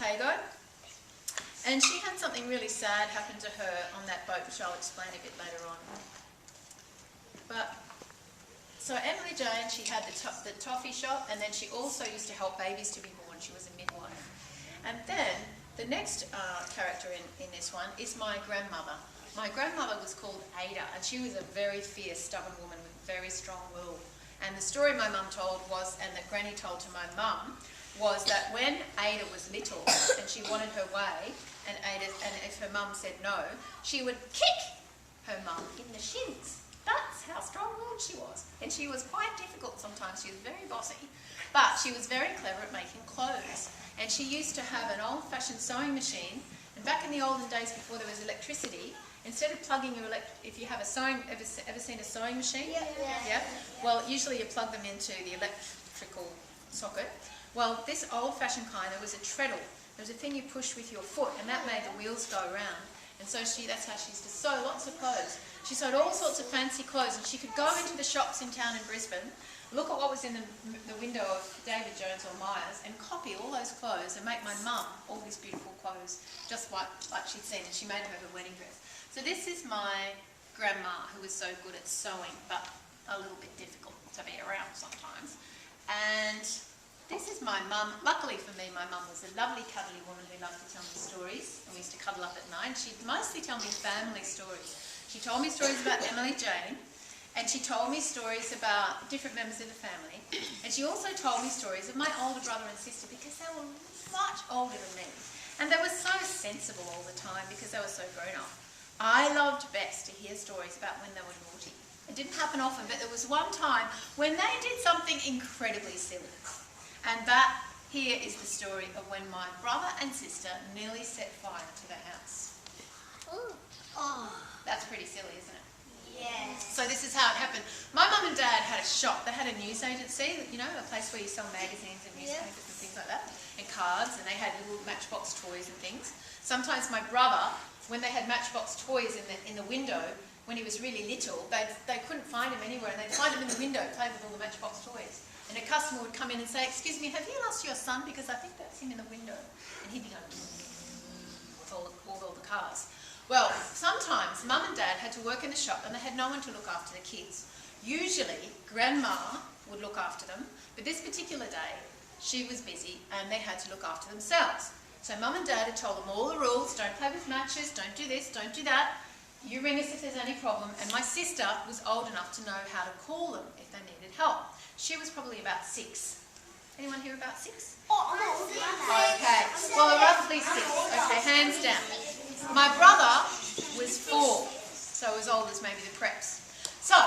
Pago. And she had something really sad happen to her on that boat, which I'll explain a bit later on. So Emily Jane, she had the toffee shop, and then she also used to help babies to be born. She was a midwife. And then the next character in this one is my grandmother. My grandmother was called Ada, and she was a very fierce, stubborn woman with very strong will. And the story my mum told was, and that Granny told to my mum, was that when Ada was little and she wanted her way, and if her mum said no, she would kick her mum in the shins. That's how strong-willed she was. And she was quite difficult sometimes. She was very bossy. But she was very clever at making clothes. And she used to have an old-fashioned sewing machine. And back in the olden days before there was electricity, instead of plugging your if you have a sewing, ever seen a sewing machine? Yeah. Well, usually you plug them into the electrical socket. Well, this old-fashioned kind, there was a treadle. There was a thing you push with your foot, and that made the wheels go around. And so that's how she used to sew lots of clothes. She sewed all sorts of fancy clothes, and she could go into the shops in town in Brisbane, look at what was in the window of David Jones or Myers, and copy all those clothes and make my mum all these beautiful clothes, just like she'd seen, and she made them her wedding dress. So this is my grandma, who was so good at sewing, but a little bit difficult to be around sometimes. And this is my mum. Luckily for me, my mum was a lovely, cuddly woman who loved to tell me stories, and we used to cuddle up at night. She'd mostly tell me family stories. She told me stories about Emily Jane, and she told me stories about different members of the family, and she also told me stories of my older brother and sister, because they were much older than me, and they were so sensible all the time because they were so grown up. I loved best to hear stories about when they were naughty. It didn't happen often, but there was one time when they did something incredibly silly. And that here is the story of when my brother and sister nearly set fire to the house. Ooh. Oh. That's pretty silly, isn't it? Yes. So this is how it happened. My mum and dad had a shop. They had a news agency, you know, a place where you sell magazines and newspapers and things like that, and cards, and they had little Matchbox toys and things. Sometimes my brother, when they had Matchbox toys in the window, when he was really little, they couldn't find him anywhere, and they'd find him in the window playing with all the Matchbox toys. And a customer would come in and say, "Excuse me, have you lost your son? Because I think that's him in the window." And he'd be going with all the cars. Well, sometimes Mum and Dad had to work in the shop, and they had no one to look after the kids. Usually, Grandma would look after them, but this particular day, she was busy, and they had to look after themselves. So Mum and Dad had told them all the rules: don't play with matches, don't do this, don't do that. You ring us if there's any problem. And my sister was old enough to know how to call them if they needed help. She was probably about 6. Anyone here about 6? Okay, well, roughly 6. Okay, hands down. My brother was 4, so as old as maybe the preps. So,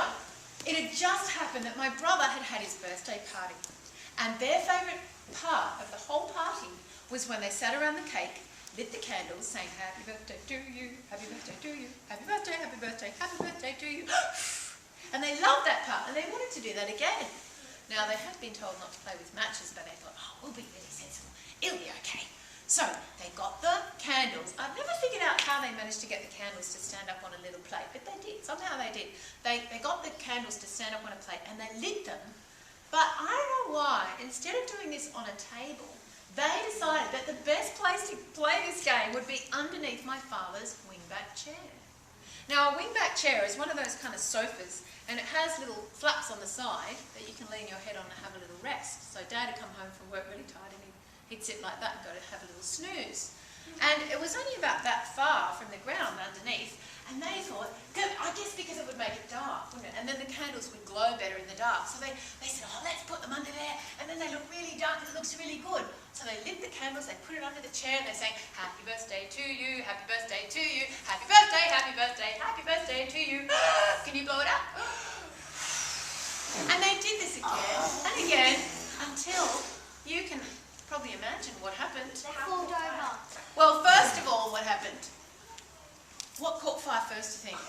it had just happened that my brother had had his birthday party. And their favourite part of the whole party was when they sat around the cake, lit the candles, saying, "Happy birthday to you, happy birthday to you, happy birthday, happy birthday, happy birthday to you." And they loved that part, and they wanted to do that again. Now, they had been told not to play with matches, but they thought, "Oh, we'll be really sensible. It'll be okay." So, they got the candles. I've never figured out how they managed to get the candles to stand up on a little plate, but they did. Somehow they did. They got the candles to stand up on a plate, and they lit them. But I don't know why, instead of doing this on a table, they decided that the best place to play this game would be underneath my father's wingback chair. Now, a wingback chair is one of those kind of sofas, and it has little flaps on the side that you can lean your head on and have a little rest. So Dad would come home from work really tired, and he'd sit like that and go to have a little snooze. And it was only about that far from the ground underneath, and they thought, I guess because it would make it dark, wouldn't it? And then the candles would glow better in the dark. So they said, "Oh, let's put them under there," and then they look really dark and it looks really good. So they lit the candles, they put it under the chair, and they sang, "Happy birthday to you, happy birthday to you, happy birthday, happy birthday, happy birthday to you." Can you blow it out? And they did this again and again until you can probably imagine what happened. They called over. Well, first of all, what happened? What caught fire first, do you think?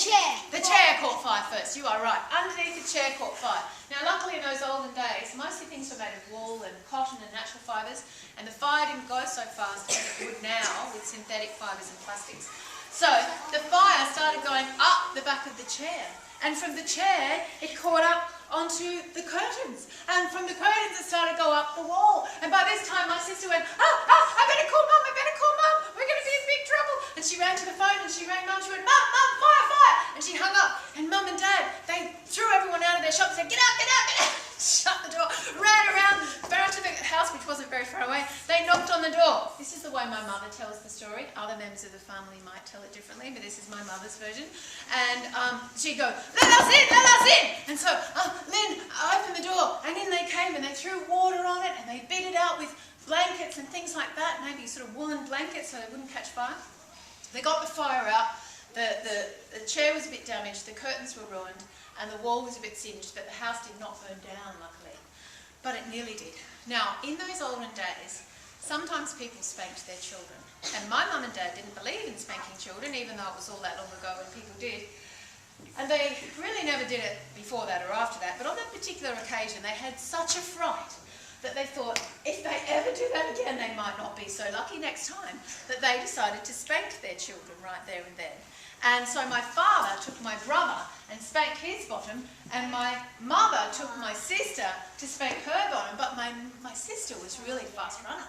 Chair. The chair caught fire first, you are right. Underneath the chair caught fire. Now, luckily in those olden days, mostly things were made of wool and cotton and natural fibres, and the fire didn't go so fast as it would now with synthetic fibres and plastics. So, the fire started going up the back of the chair, and from the chair, it caught up onto the curtains, and from the curtains it started to go up the wall. And by this time, my sister went, "I better way my mother tells the story. Other members of the family might tell it differently, but this is my mother's version. And she'd go, let us in, let us in! And so Lynn opened the door, and in they came, and they threw water on it, and they beat it out with blankets and things like that, maybe sort of woolen blankets so they wouldn't catch fire. They got the fire out. The chair was a bit damaged, the curtains were ruined, and the wall was a bit singed, but the house did not burn down, luckily. But it nearly did. Now, in those olden days, sometimes people spanked their children. And my mum and dad didn't believe in spanking children, even though it was all that long ago when people did. And they really never did it before that or after that. But on that particular occasion, they had such a fright that they thought if they ever do that again, they might not be so lucky next time, that they decided to spank their children right there and then. And so my father took my brother and spanked his bottom, and my mother took my sister to spank her bottom, but my sister was really a fast runner.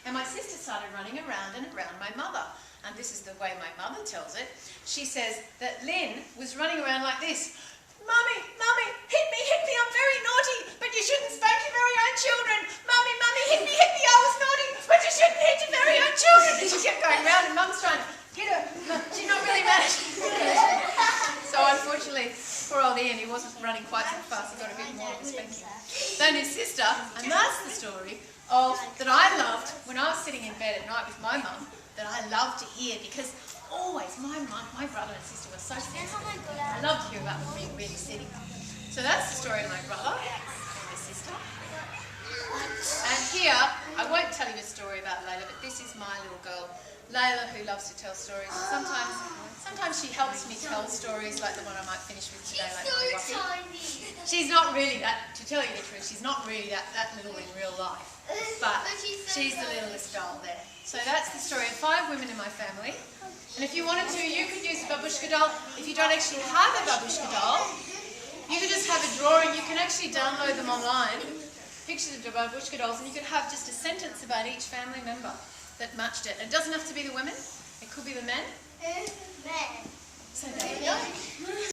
And my sister started running around and around my mother. And this is the way my mother tells it. She says that Lynn was running around like this. Mummy, Mummy, hit me, I'm very naughty, but you shouldn't spank your very own children. Mummy, Mummy, hit me, I was naughty, but you shouldn't hit your very own children. And she kept going round, and Mum's trying to get her. She's not really managing. So unfortunately, poor old Ian, he wasn't running quite so fast. He got a bit more of a spanking than his sister. And that's the story that I loved when I was sitting in bed at night with my mum, that I loved to hear, because always my brother and sister were so sensitive. I love to hear about them being really silly. So that's the story of my brother and my sister. And here, I won't tell you a story about Layla, but this is my little girl, Layla, who loves to tell stories. And sometimes she helps me tell stories like the one I might finish with today, like She's so tiny. She's not really that, to tell you the truth, she's not really that little in real life. But she's the littlest doll there. So that's the story of 5 women in my family. And if you wanted to, you could use a Baboushka doll. If you don't actually have a Baboushka doll, you could just have a drawing. You can actually download them online, pictures of the Baboushka dolls, and you could have just a sentence about each family member that matched it. It doesn't have to be the women, it could be the men. Men. So there you go.